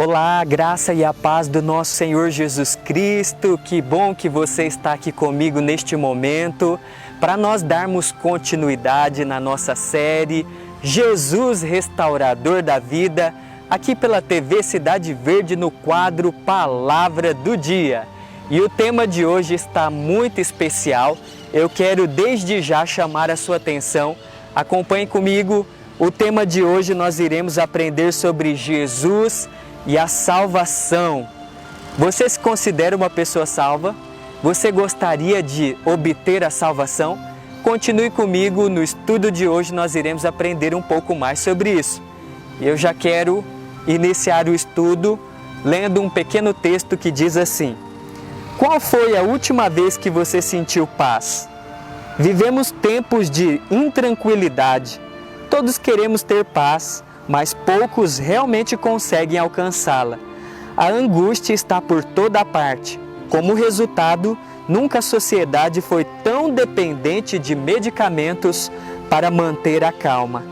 Olá, a graça e a paz do nosso Senhor Jesus Cristo. Que bom que você está aqui comigo neste momento para nós darmos continuidade na nossa série Jesus Restaurador da Vida, aqui pela TV Cidade Verde no quadro Palavra do Dia. E o tema de hoje está muito especial. Eu quero desde já chamar a sua atenção. Acompanhe comigo. O tema de hoje nós iremos aprender sobre Jesus e a salvação. Você se considera uma pessoa salva? Você gostaria de obter a salvação? Continue comigo, no estudo de hoje nós iremos aprender um pouco mais sobre isso. Eu já quero iniciar o estudo lendo um pequeno texto que diz assim: qual foi a última vez que você sentiu paz? Vivemos tempos de intranquilidade. Todos queremos ter paz, mas poucos realmente conseguem alcançá-la. A angústia está por toda parte. Como resultado, nunca a sociedade foi tão dependente de medicamentos para manter a calma.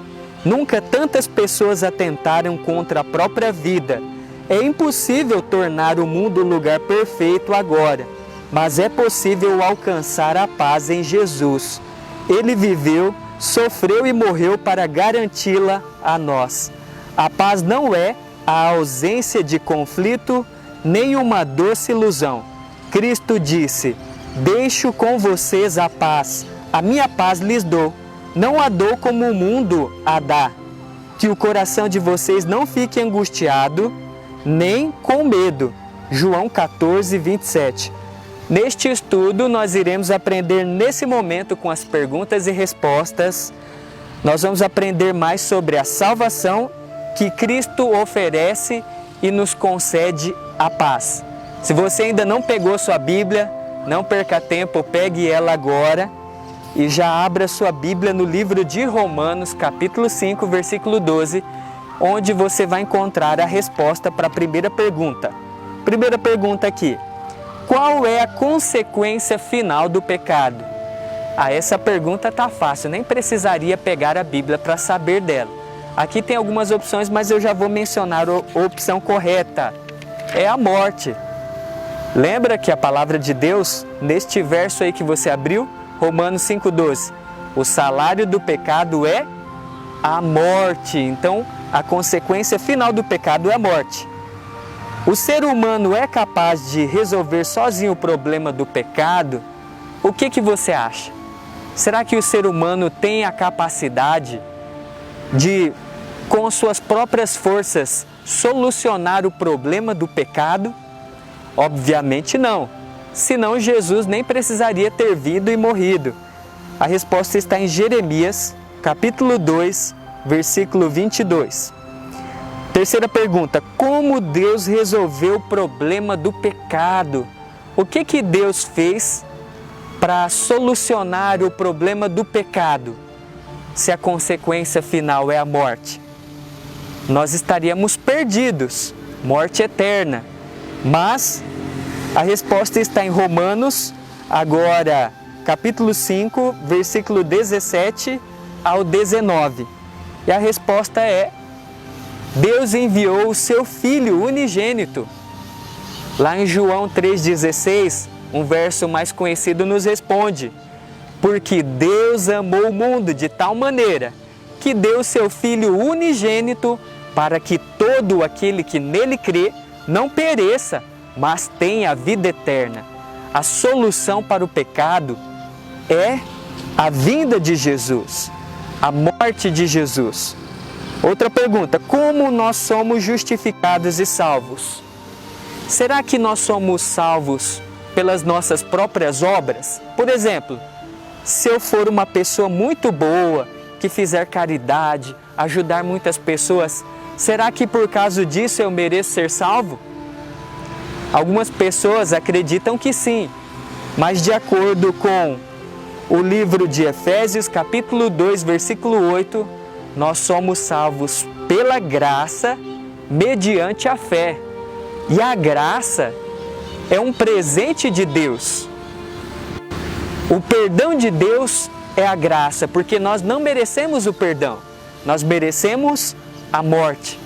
Nunca tantas pessoas atentaram contra a própria vida. É impossível tornar o mundo um lugar perfeito agora, mas é possível alcançar a paz em Jesus. Ele viveu, sofreu e morreu para garanti-la a nós. A paz não é a ausência de conflito, nem uma doce ilusão. Cristo disse: deixo com vocês a paz, a minha paz lhes dou. Não a dou como o mundo a dá. Que o coração de vocês não fique angustiado, nem com medo. João 14, 27. Neste estudo, nós iremos aprender nesse momento com as perguntas e respostas. Nós vamos aprender mais sobre a salvação que Cristo oferece e nos concede a paz. Se você ainda não pegou sua Bíblia, não perca tempo, pegue ela agora e já abra sua Bíblia no livro de Romanos, capítulo 5, versículo 12, onde você vai encontrar a resposta para a primeira pergunta. Primeira pergunta aqui: qual é a consequência final do pecado? Essa pergunta está fácil, nem precisaria pegar a Bíblia para saber dela. Aqui tem algumas opções, mas eu já vou mencionar a opção correta. É a morte. Lembra que a palavra de Deus, neste verso aí que você abriu, Romanos 5,12, o salário do pecado é a morte. Então, a consequência final do pecado é a morte. O ser humano é capaz de resolver sozinho o problema do pecado? O que você acha? Será que o ser humano tem a capacidade de, com suas próprias forças, solucionar o problema do pecado? Obviamente não. Senão Jesus nem precisaria ter vindo e morrido. A resposta está em Jeremias, capítulo 2, versículo 22. Terceira pergunta: como Deus resolveu o problema do pecado? O que Deus fez para solucionar o problema do pecado? Se a consequência final é a morte, nós estaríamos perdidos, morte eterna. Mas a resposta está em Romanos, agora capítulo 5, versículo 17 ao 19. E a resposta é: Deus enviou o seu Filho unigênito. Lá em João 3,16, um verso mais conhecido nos responde: porque Deus amou o mundo de tal maneira que deu o seu Filho unigênito para que todo aquele que nele crê não pereça, mas tenha a vida eterna. A solução para o pecado é a vinda de Jesus, a morte de Jesus. Outra pergunta: como nós somos justificados e salvos? Será que nós somos salvos pelas nossas próprias obras? Por exemplo, se eu for uma pessoa muito boa, que fizer caridade, ajudar muitas pessoas, será que por causa disso eu mereço ser salvo? Algumas pessoas acreditam que sim, mas de acordo com o livro de Efésios, capítulo 2, versículo 8, nós somos salvos pela graça, mediante a fé. E a graça é um presente de Deus. O perdão de Deus é a graça, porque nós não merecemos o perdão. Nós merecemos a morte.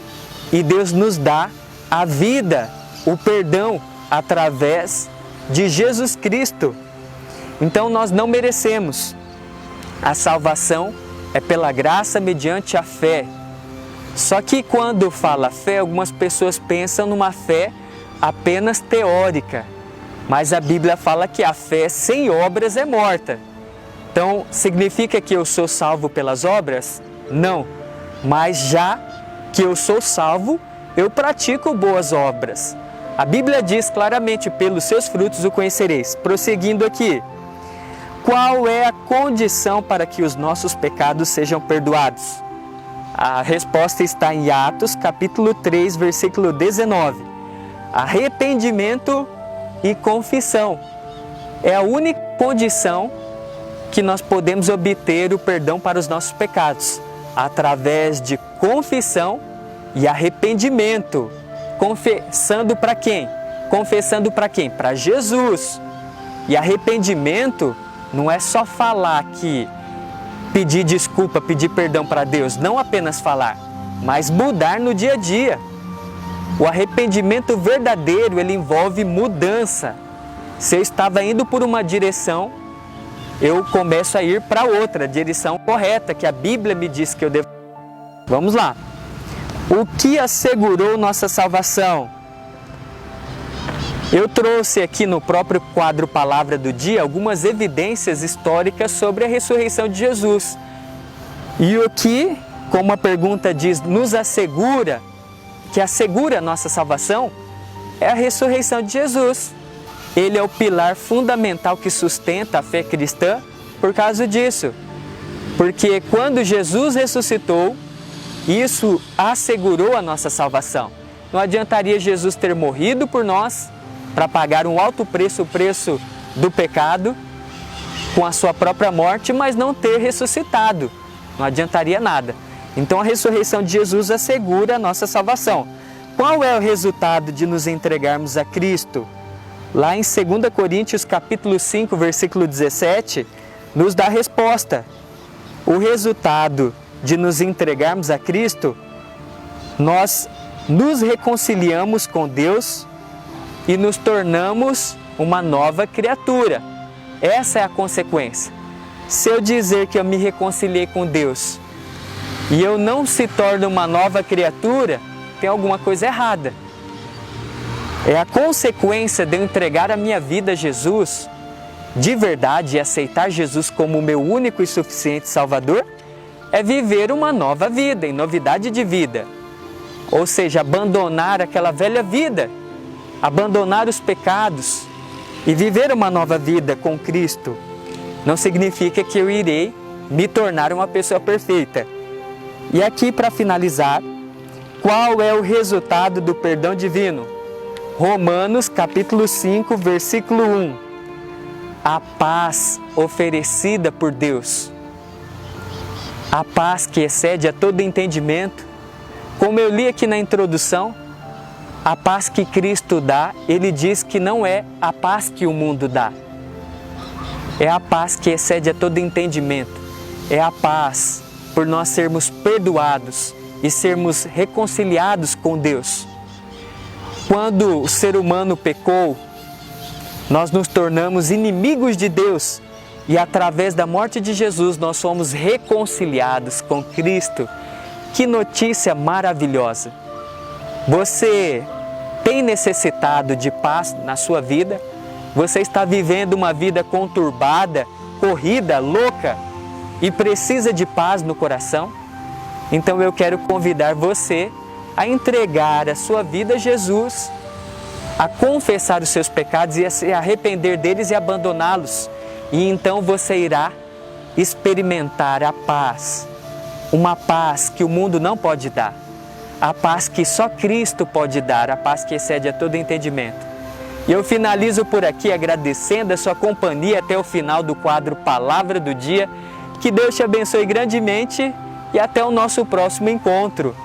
E Deus nos dá a vida, o perdão através de Jesus Cristo. Então nós não merecemos. A salvação é pela graça mediante a fé. Só que quando fala fé, algumas pessoas pensam numa fé apenas teórica. Mas a Bíblia fala que a fé sem obras é morta. Então, significa que eu sou salvo pelas obras? Não. Mas já que eu sou salvo, eu pratico boas obras. A Bíblia diz claramente, pelos seus frutos o conhecereis. Prosseguindo aqui. Qual é a condição para que os nossos pecados sejam perdoados? A resposta está em Atos, capítulo 3, versículo 19. Arrependimento e confissão. É a única condição que nós podemos obter o perdão para os nossos pecados, através de confissão e arrependimento. Confessando para quem? Confessando para quem? Para Jesus. E arrependimento não é só falar que pedir desculpa, pedir perdão para Deus, não apenas falar, mas mudar no dia a dia. O arrependimento verdadeiro, ele envolve mudança. Se eu estava indo por uma direção, eu começo a ir para outra, direção correta, que a Bíblia me diz que eu devo. Vamos lá. O que assegurou nossa salvação? Eu trouxe aqui no próprio quadro Palavra do Dia algumas evidências históricas sobre a ressurreição de Jesus. E o que, como a pergunta diz, nos assegura, que assegura a nossa salvação, é a ressurreição de Jesus. Ele é o pilar fundamental que sustenta a fé cristã por causa disso. Porque quando Jesus ressuscitou, isso assegurou a nossa salvação. Não adiantaria Jesus ter morrido por nós para pagar um alto preço, o preço do pecado, com a sua própria morte, mas não ter ressuscitado. Não adiantaria nada. Então a ressurreição de Jesus assegura a nossa salvação. Qual é o resultado de nos entregarmos a Cristo? Lá em 2 Coríntios capítulo 5, versículo 17, nos dá a resposta. O resultado de nos entregarmos a Cristo, nós nos reconciliamos com Deus e nos tornamos uma nova criatura. Essa é a consequência. Se eu dizer que eu me reconciliei com Deus e eu não se torno uma nova criatura, tem alguma coisa errada. É a consequência de eu entregar a minha vida a Jesus, de verdade, e aceitar Jesus como o meu único e suficiente Salvador, é viver uma nova vida, em novidade de vida. Ou seja, abandonar aquela velha vida, abandonar os pecados e viver uma nova vida com Cristo. Não significa que eu irei me tornar uma pessoa perfeita. E aqui, para finalizar, qual é o resultado do perdão divino? Romanos capítulo 5, versículo 1. A paz oferecida por Deus. A paz que excede a todo entendimento. Como eu li aqui na introdução, a paz que Cristo dá, Ele diz que não é a paz que o mundo dá. É a paz que excede a todo entendimento. É a paz por nós sermos perdoados e sermos reconciliados com Deus. Quando o ser humano pecou, nós nos tornamos inimigos de Deus e através da morte de Jesus nós somos reconciliados com Cristo. Que notícia maravilhosa! Você tem necessitado de paz na sua vida? Você está vivendo uma vida conturbada, corrida, louca e precisa de paz no coração? Então eu quero convidar você a entregar a sua vida a Jesus, a confessar os seus pecados e a se arrepender deles e abandoná-los. E então você irá experimentar a paz, uma paz que o mundo não pode dar, a paz que só Cristo pode dar, a paz que excede a todo entendimento. E eu finalizo por aqui agradecendo a sua companhia até o final do quadro Palavra do Dia. Que Deus te abençoe grandemente e até o nosso próximo encontro.